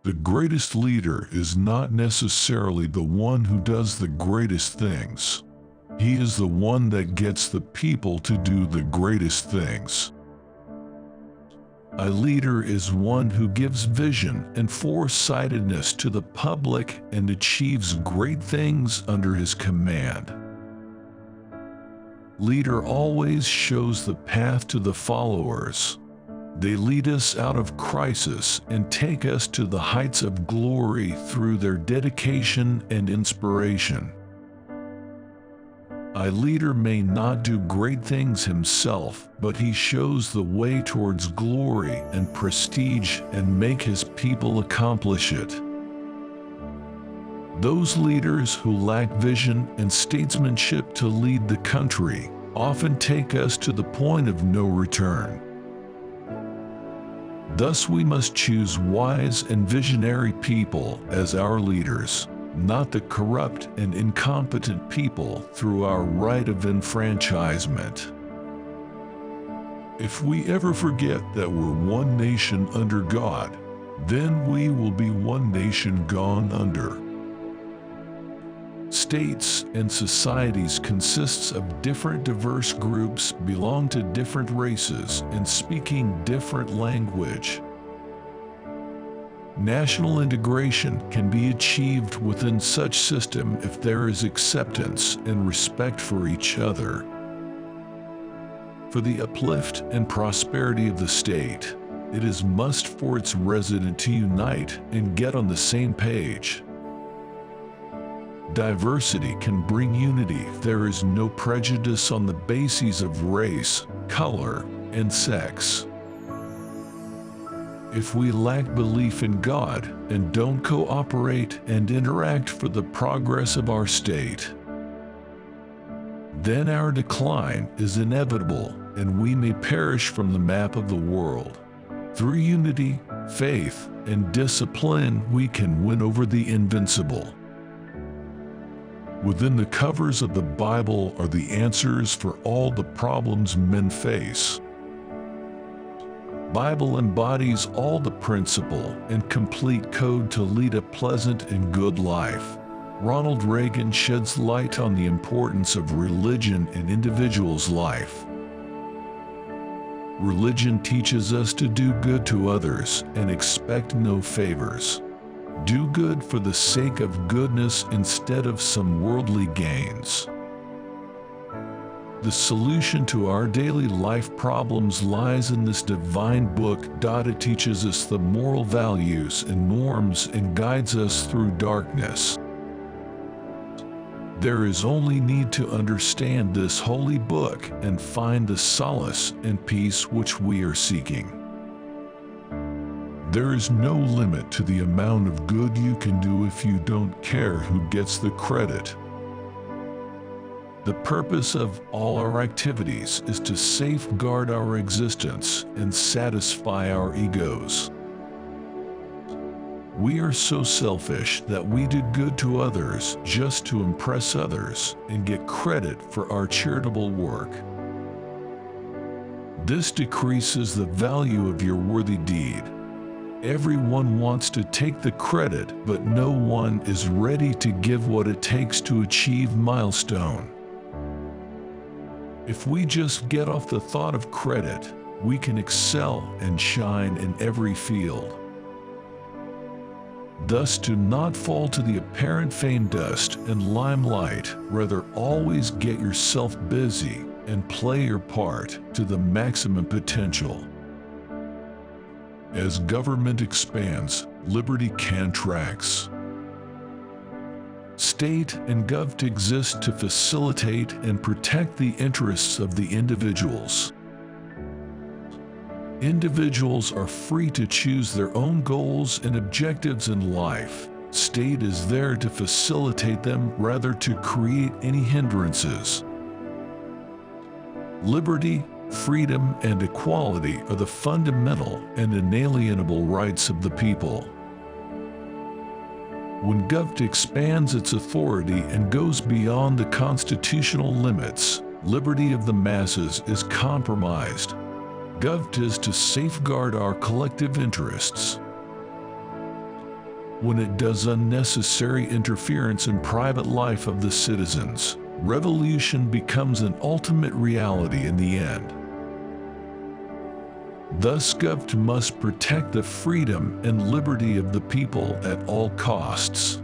The greatest leader is not necessarily the one who does the greatest things. He is the one that gets the people to do the greatest things. A leader is one who gives vision and foresightedness to the public and achieves great things under his command. Leader always shows the path to the followers. They lead us out of crisis and take us to the heights of glory through their dedication and inspiration. A leader may not do great things himself, but he shows the way towards glory and prestige and make his people accomplish it. Those leaders who lack vision and statesmanship to lead the country often take us to the point of no return. Thus we must choose wise and visionary people as our leaders, not the corrupt and incompetent people through our right of enfranchisement. If we ever forget that we're one nation under God, then we will be one nation gone under. States and societies consists of different diverse groups belong to different races and speaking different language. National integration can be achieved within such system if there is acceptance and respect for each other. For the uplift and prosperity of the state, it is must for its resident to unite and get on the same page. Diversity can bring unity if there is no prejudice on the bases of race, color, and sex. If we lack belief in God and don't cooperate and interact for the progress of our state, then our decline is inevitable and we may perish from the map of the world. Through unity, faith, and discipline, we can win over the invincible. Within the covers of the Bible are the answers for all the problems men face. Bible embodies all the principle and complete code to lead a pleasant and good life. Ronald Reagan sheds light on the importance of religion in individuals' life. Religion teaches us to do good to others and expect no favors. Do good for the sake of goodness instead of some worldly gains. The solution to our daily life problems lies in this divine book. It teaches us the moral values and norms and guides us through darkness. There is only need to understand this holy book and find the solace and peace which we are seeking. There is no limit to the amount of good you can do if you don't care who gets the credit. The purpose of all our activities is to safeguard our existence and satisfy our egos. We are so selfish that we do good to others just to impress others and get credit for our charitable work. This decreases the value of your worthy deed. Everyone wants to take the credit, but no one is ready to give what it takes to achieve milestone. If we just get off the thought of credit, we can excel and shine in every field. Thus, do not fall to the apparent fame dust and limelight, rather always get yourself busy and play your part to the maximum potential. As government expands, liberty contracts. State and gov exist to facilitate and protect the interests of the individuals. Individuals are free to choose their own goals and objectives in life. State is there to facilitate them rather to create any hindrances. Liberty, freedom, and equality are the fundamental and inalienable rights of the people. When Gov expands its authority and goes beyond the constitutional limits, liberty of the masses is compromised. Gov is to safeguard our collective interests. when it does unnecessary interference in private life of the citizens, revolution becomes an ultimate reality in the end. Thus, government must protect the freedom and liberty of the people at all costs.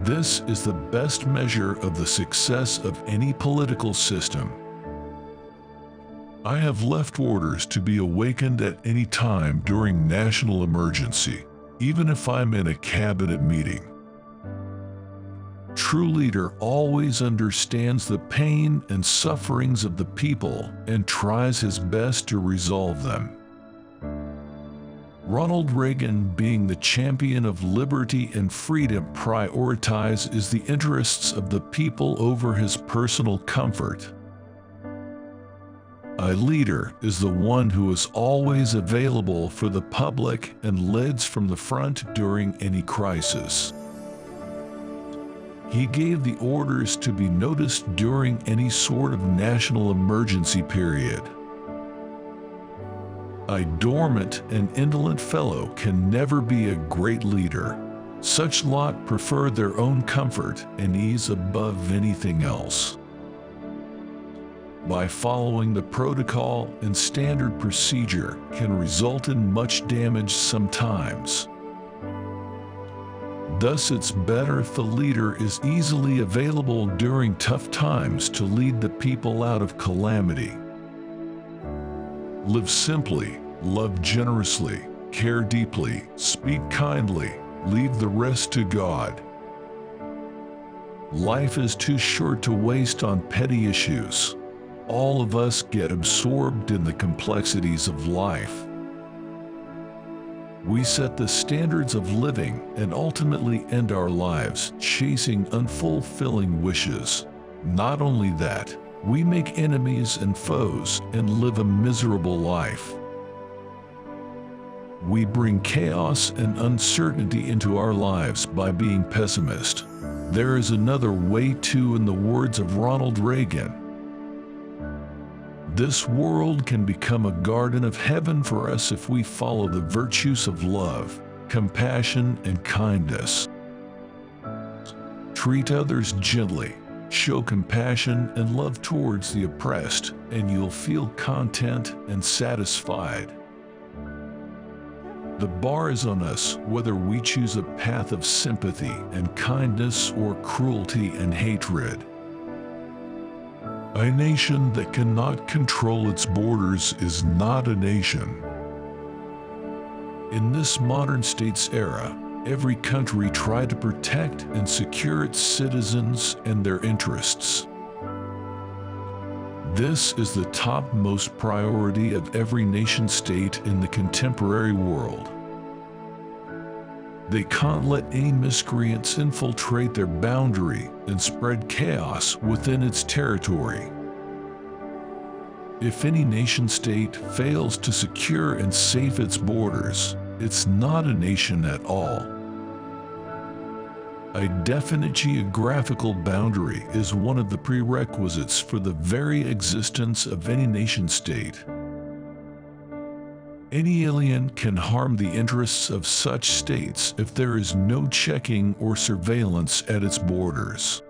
This is the best measure of the success of any political system. I have left orders to be awakened at any time during national emergency, even if I'm in a cabinet meeting. True leader always understands the pain and sufferings of the people and tries his best to resolve them. Ronald Reagan, being the champion of liberty and freedom, prioritizes the interests of the people over his personal comfort. A leader is the one who is always available for the public and leads from the front during any crisis. He gave the orders to be noticed during any sort of national emergency period. A dormant and indolent fellow can never be a great leader. Such lot prefer their own comfort and ease above anything else. By following the protocol and standard procedure can result in much damage sometimes. Thus, it's better if the leader is easily available during tough times to lead the people out of calamity. Live simply, love generously, care deeply, speak kindly, leave the rest to God. Life is too short to waste on petty issues. All of us get absorbed in the complexities of life. We set the standards of living and ultimately end our lives chasing unfulfilling wishes. Not only that, we make enemies and foes and live a miserable life. We bring chaos and uncertainty into our lives by being pessimist. There is another way too, in the words of Ronald Reagan. This world can become a garden of heaven for us if we follow the virtues of love, compassion, and kindness. Treat others gently, show compassion and love towards the oppressed, and you'll feel content and satisfied. The bar is on us whether we choose a path of sympathy and kindness or cruelty and hatred. A nation that cannot control its borders is not a nation. In this modern states era, every country tried to protect and secure its citizens and their interests. This is the topmost priority of every nation-state in the contemporary world. They can't let any miscreants infiltrate their boundary and spread chaos within its territory. If any nation-state fails to secure and safe its borders, it's not a nation at all. A definite geographical boundary is one of the prerequisites for the very existence of any nation-state. Any alien can harm the interests of such states if there is no checking or surveillance at its borders.